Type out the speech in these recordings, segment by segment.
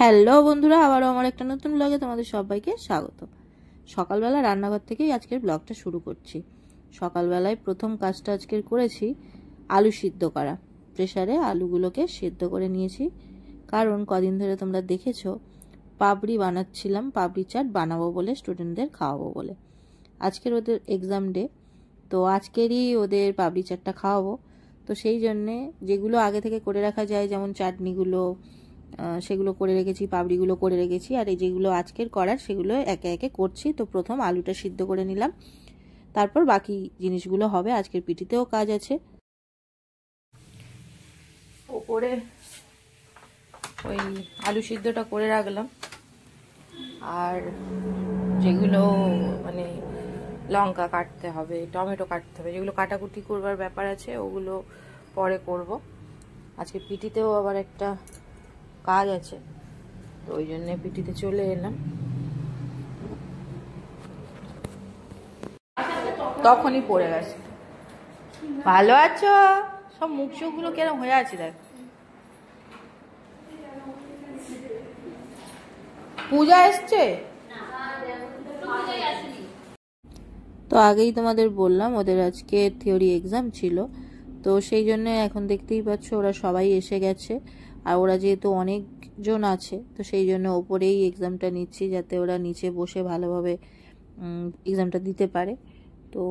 Hello বন্ধুরা, আবারও আমার একটা নতুন ব্লগে তোমাদের সবাইকে স্বাগত। সকালবেলা রান্নাঘর থেকেই আজকের ব্লগটা শুরু করছি। সকালবেলায় প্রথম কাজটা আজকের করেছি আলু সিদ্ধ করা। প্রেসারে আলুগুলোকে সিদ্ধ করে নিয়েছি, কারণ কদিন ধরে তোমরা দেখেছো পাপড়ি বানাচ্ছিলাম, পাপড়ি চাট বানাবো বলে, স্টুডেন্টদের খাওয়াবো বলে। আজকের ওদের এক্সাম ডে, তো আজকেরই ওদের পাপড়ি চাটটা খাওয়াবো। তো সেই জন্যে যেগুলো আগে থেকে করে রাখা যায়, যেমন চাটনিগুলো, সেগুলো করে রেখেছি, পাপড়িগুলো করে রেখেছি, আর এই যেগুলো আজকের করার সেগুলো একে একে করছি। তো প্রথম আলুটা সিদ্ধ করে নিলাম, তারপর বাকি জিনিসগুলো হবে। আজকের পিটিতেও কাজ আছে। ওপরে ওই আলু সিদ্ধটা করে রাখলাম, আর যেগুলো মানে লঙ্কা কাটতে হবে, টমেটো কাটতে হবে, যেগুলো কাটাকুটি করবার ব্যাপার আছে ওগুলো পরে করব। আজকে পিটিতেও আবার একটা কাজ আছে, তো ওই জন্য পিটিতে চলে এলাম। তখনই পড়ে গেছে। ভালো আছো? সব মুখ চোখগুলো কেরম হয়ে আছে দেখ। পূজা এসছে তো আগেই তোমাদের বললাম ওদের আজকে থিওরি এক্সাম ছিল, তো সেই জন্য এখন দেখতেই পাচ্ছ ওরা সবাই এসে গেছে। আর ওরা যেহেতু অনেকজন আছে, তো সেই জন্য ওপরেই এক্সামটা নিচ্ছি, যাতে ওরা নিচে বসে ভালোভাবে এক্সামটা দিতে পারে। তো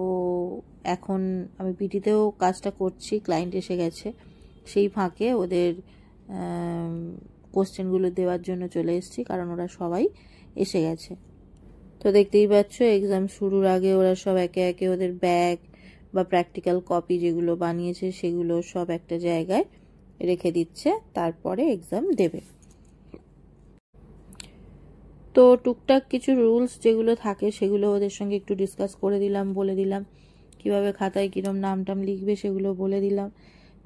এখন আমি পিটিতেও কাজটা করছি, ক্লায়েন্ট এসে গেছে। সেই ফাঁকে ওদের কোশ্চেনগুলো দেওয়ার জন্য চলে এসেছি, কারণ ওরা সবাই এসে গেছে। তো দেখতেই পাচ্ছ এক্সাম শুরুর আগে ওরা সব একে একে ওদের ব্যাগ বা প্র্যাকটিক্যাল কপি যেগুলো বানিয়েছে সেগুলো সব একটা জায়গায় রেখে দিচ্ছে, তারপরে এক্সাম দেবে। তো টুকটাক কিছু রুলস যেগুলো থাকে সেগুলো ওদের সঙ্গে একটু ডিসকাস করে দিলাম, বলে দিলাম কিভাবে খাতায় কিরম নাম টাম লিখবে সেগুলো বলে দিলাম।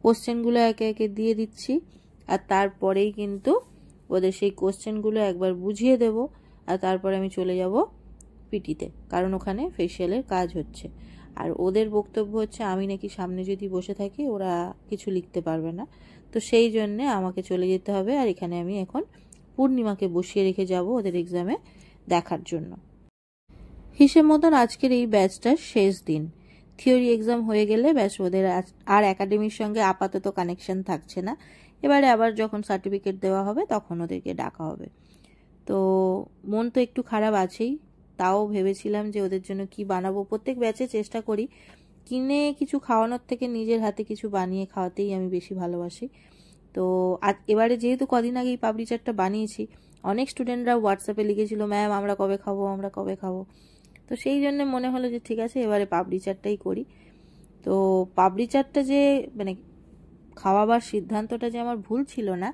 কোশ্চেনগুলো একে একে দিয়ে দিচ্ছি, আর তারপরেই কিন্তু ওদের সেই কোশ্চেনগুলো একবার বুঝিয়ে দেব, আর তারপরে আমি চলে যাব পিটিতে, কারণ ওখানে ফেসিয়ালের কাজ হচ্ছে। আর ওদের বক্তব্য হচ্ছে আমি নাকি সামনে যদি বসে থাকি ওরা কিছু লিখতে পারবে না, তো সেই জন্যে আমাকে চলে যেতে হবে। আর এখানে আমি এখন পূর্ণিমাকে বসিয়ে রেখে যাব ওদের এক্সামে দেখার জন্য। হিসেব মতন আজকের এই ব্যাচটার শেষ দিন। থিওরি এক্সাম হয়ে গেলে ব্যাস ওদের আর একাডেমির সঙ্গে আপাতত কানেকশন থাকছে না। এবারে আবার যখন সার্টিফিকেট দেওয়া হবে তখন ওদেরকে ডাকা হবে। তো মন তো একটু খারাপ আছেই, তাও ভেবেছিলাম যে ওদের জন্য কি বানাবো। প্রত্যেক ব্যাচে চেষ্টা করি কিনে কিছু খাওয়ানোর থেকে নিজের হাতে কিছু বানিয়ে খাওয়াতেই আমি বেশি ভালোবাসি। তো এবারে যেহেতু কদিন আগেই পাপড়ি চাটটা বানিয়েছি, অনেক স্টুডেন্টরা হোয়াটসঅ্যাপে লিখেছিল ম্যাম আমরা কবে খাবো, আমরা কবে খাবো। তো সেই জন্য মনে হলো যে ঠিক আছে এবারে পাপড়ি চাটটাই করি। তো পাপড়ি চাটটা যে মানে খাওয়াবার সিদ্ধান্তটা যে আমার ভুল ছিল না,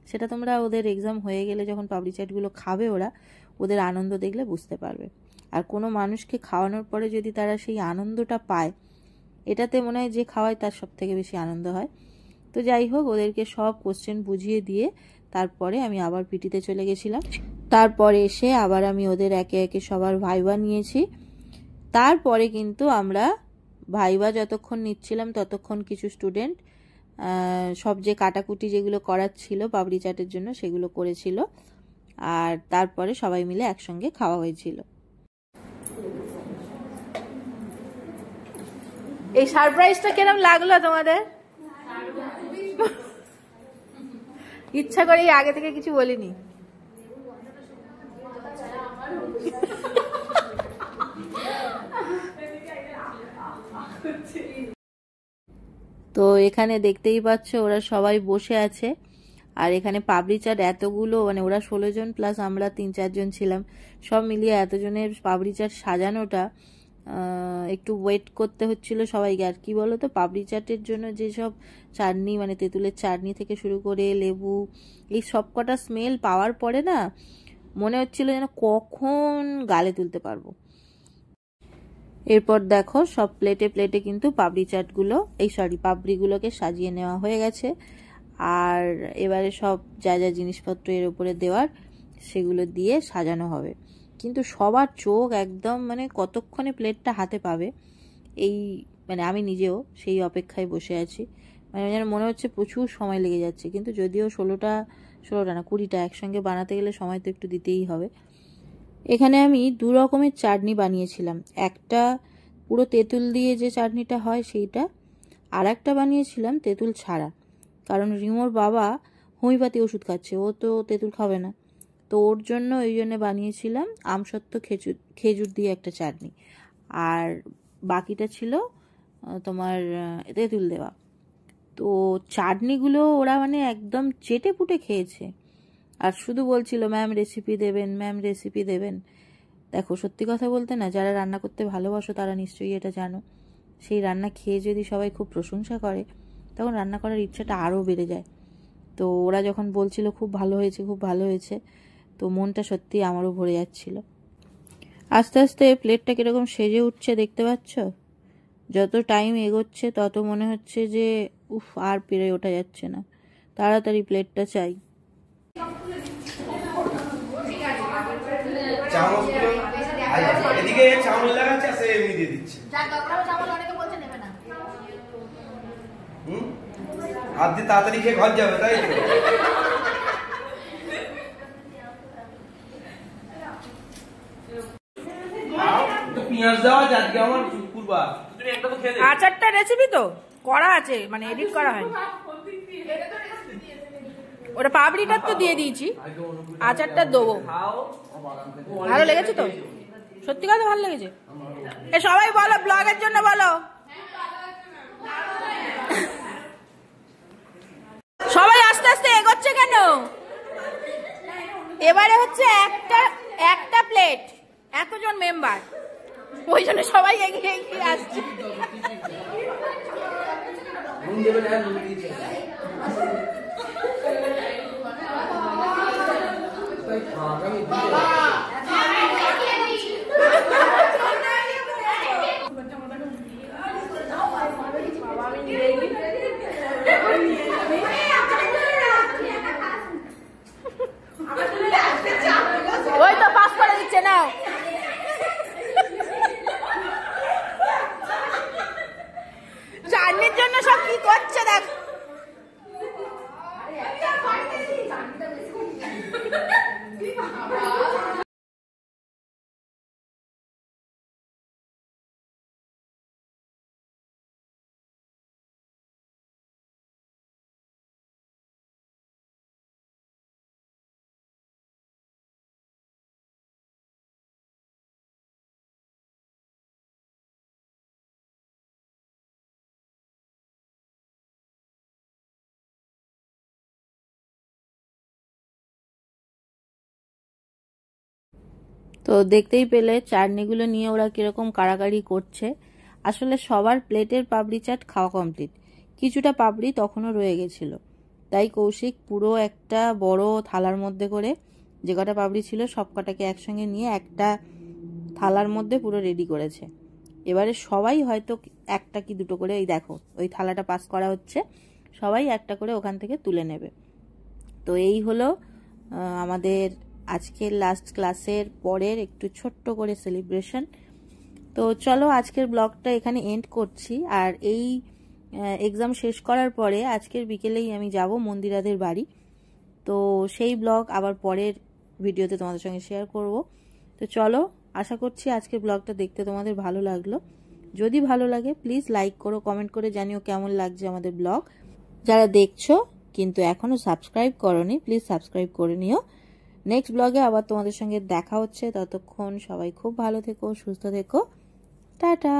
সেটা তোমরা ওদের এক্সাম হয়ে গেলে যখন পাপড়ি চাটগুলো খাবে ওরা, ওদের আনন্দ দেখলে বুঝতে পারবে। আর কোনো মানুষকে খাওয়ানোর পরে যদি তারা সেই আনন্দটা পায়, এটাতে মনে হয় যে খাওয়ায় তার সব থেকে বেশি আনন্দ হয়। তো যাই হোক, ওদেরকে সব কোশ্চেন বুঝিয়ে দিয়ে তারপরে আমি আবার পিটিতে চলে গেছিলাম। তারপরে এসে আবার আমি ওদের একে একে সবার ভাইবা নিয়েছি। তারপরে কিন্তু আমরা ভাইবা যতক্ষণ নিচ্ছিলাম ততক্ষণ কিছু স্টুডেন্ট সব যে কাটাকুটি যেগুলো করার ছিল পাপড়ি চাটের জন্য সেগুলো করেছিল, আর তারপরে সবাই মিলে একসঙ্গে খাওয়া হয়েছিল। এই সারপ্রাইজটা কেরম লাগলো তোমাদের? ইচ্ছা করে আগে থেকে কিছু বলিনি। তো এখানে দেখতেই পাচ্ছ ওরা সবাই বসে আছে, আর এখানে পাপড়ি চাট এতগুলো, মানে ওরা 16 জন প্লাস আমরা 3-4 জন ছিলাম, সব মিলিয়ে এতজনের পাপড়ি চাট সাজানোটা একটু ওয়েট করতে হচ্ছিল সবাইকে। আর কি বলতো, পাপড়ি চাটের জন্য যেসব চাটনি, মানে তেঁতুলের চাটনি থেকে শুরু করে লেবু, এই সব কটা স্মেল পাওয়ার পরে না মনে হচ্ছিল যেন কখন গালে তুলতে পারবো। এরপর দেখো সব প্লেটে প্লেটে কিন্তু পাপড়ি চাটগুলো, পাপড়িগুলোকে সাজিয়ে নেওয়া হয়ে গেছে। আর এবারে সব যা যা জিনিসপত্র এর উপরে দেওয়ার সেগুলো দিয়ে সাজানো হবে। কিন্তু সবার চোখ একদম মানে কতক্ষণে প্লেটটা হাতে পাবে, এই মানে আমি নিজেও সেই অপেক্ষায় বসে আছি। মানে যেন মনে হচ্ছে প্রচুর সময় লেগে যাচ্ছে। কিন্তু যদিও 16টা 16টা না 20টা একসঙ্গে বানাতে গেলে সময় তো একটু দিতেই হবে। এখানে আমি 2 রকমের চাটনি বানিয়েছিলাম, একটা পুরো তেঁতুল দিয়ে যে চাটনিটা হয় সেইটা, আর একটা বানিয়েছিলাম তেঁতুল ছাড়া, কারণ রিমোর বাবা হোমিওপ্যাথি ওষুধ খাচ্ছে, ও তো তেঁতুল খাবে না, তো ওর জন্য ওই জন্য বানিয়েছিলাম আমসত্ত্ব খেজুর দিয়ে একটা চাটনি, আর বাকিটা ছিল তোমার তেঁতুল দেওয়া। তো চাটনিগুলো ওরা মানে একদম চেটে পুটে খেয়েছে, আর শুধু বলছিল ম্যাম রেসিপি দেবেন, ম্যাম রেসিপি দেবেন। দেখো সত্যি কথা বলতে না, যারা রান্না করতে ভালোবাসো তারা নিশ্চয়ই এটা জানো, সেই রান্না খেয়ে যদি সবাই খুব প্রশংসা করে তখন রান্না করার ইচ্ছাটা আরও বেড়ে যায়। তো ওরা যখন বলছিল খুব ভালো হয়েছে, খুব ভালো হয়েছে, তো মনটা সত্যি আমারও ভরে যাচ্ছিল। আস্তে আস্তে প্লেটটা কীরকম সেজে উঠছে দেখতে পাচ্ছ, যত টাইম এগোচ্ছে তত মনে হচ্ছে যে উফ আর পেরে ওঠা যাচ্ছে না, তাড়াতাড়ি প্লেটটা চাই। এদিকে চাউল লাগাচ্ছে সে এমনি দিয়ে দিচ্ছে, হাত দিয়ে তাড়াতাড়ি খেয়ে ঘর যাবে, তাই তো পেঁয়াজ দেওয়া আজকে আমার শুক্রবার, তুমি একটা তো খেয়ে আচারটা রেসিপি তো করা আছে, মানে এডিট করা হয়নি, ওটা পাপড়িটা তো দিয়ে দিয়েছি, আচারটা দেবো। ভালো লেগেছে তো, সত্যি কথা ভালো লেগেছে। এ সবাই বলো ব্লগের জন্য বলো, সবাই আস্তে আস্তে এগোচ্ছে কেন? এবারে হচ্ছে একটা প্লেট, এতজন মেম্বার, ওই জন্য সবাই এগিয়ে এগিয়ে আসছে। ওই তো পাস করে দিচ্ছে, নাও। চাটনির জন্য সব কি করছে দেখ। তো দেখতেই পেলে চাটনিগুলো নিয়ে ওরা কিরকম কাড়াকাড়ি করছে। আসলে সবার প্লেটের পাপড়ি চাট খাওয়া কমপ্লিট, কিছুটা পাপড়ি তখনও রয়ে গেছিল, তাই কৌশিক পুরো একটা বড় থালার মধ্যে করে যে কটা পাপড়ি ছিল সব কটাকে একসঙ্গে নিয়ে একটা থালার মধ্যে পুরো রেডি করেছে। এবারে সবাই হয়তো একটা কি দুটো করে, এই দেখো ওই থালাটা পাস করা হচ্ছে, সবাই একটা করে ওখান থেকে তুলে নেবে। তো এই হলো আমাদের আজকের লাস্ট ক্লাসের পরের একটু ছোট্ট করে সেলিব্রেশন। তো চলো আজকের ব্লগটা এখানে এন্ড করছি, আর এই এক্সাম শেষ করার পরে আজকের বিকেলেই আমি যাব মন্দিরাদের বাড়ি, তো সেই ব্লগ আবার পরের ভিডিওতে তোমাদের সঙ্গে শেয়ার করব। তো চলো, আশা করছি আজকের ব্লগটা দেখতে তোমাদের ভালো লাগলো। যদি ভালো লাগে প্লিজ লাইক করো, কমেন্ট করে জানিও কেমন লাগছে আমাদের ব্লগ। যারা দেখছো কিন্তু এখনো সাবস্ক্রাইব করোনি প্লিজ সাবস্ক্রাইব করে নিও। নেক্সট ব্লগে আবার তোমাদের সঙ্গে দেখা হচ্ছে, ততক্ষণ সবাই খুব ভালো থেকো, সুস্থ থেকো, টাটা।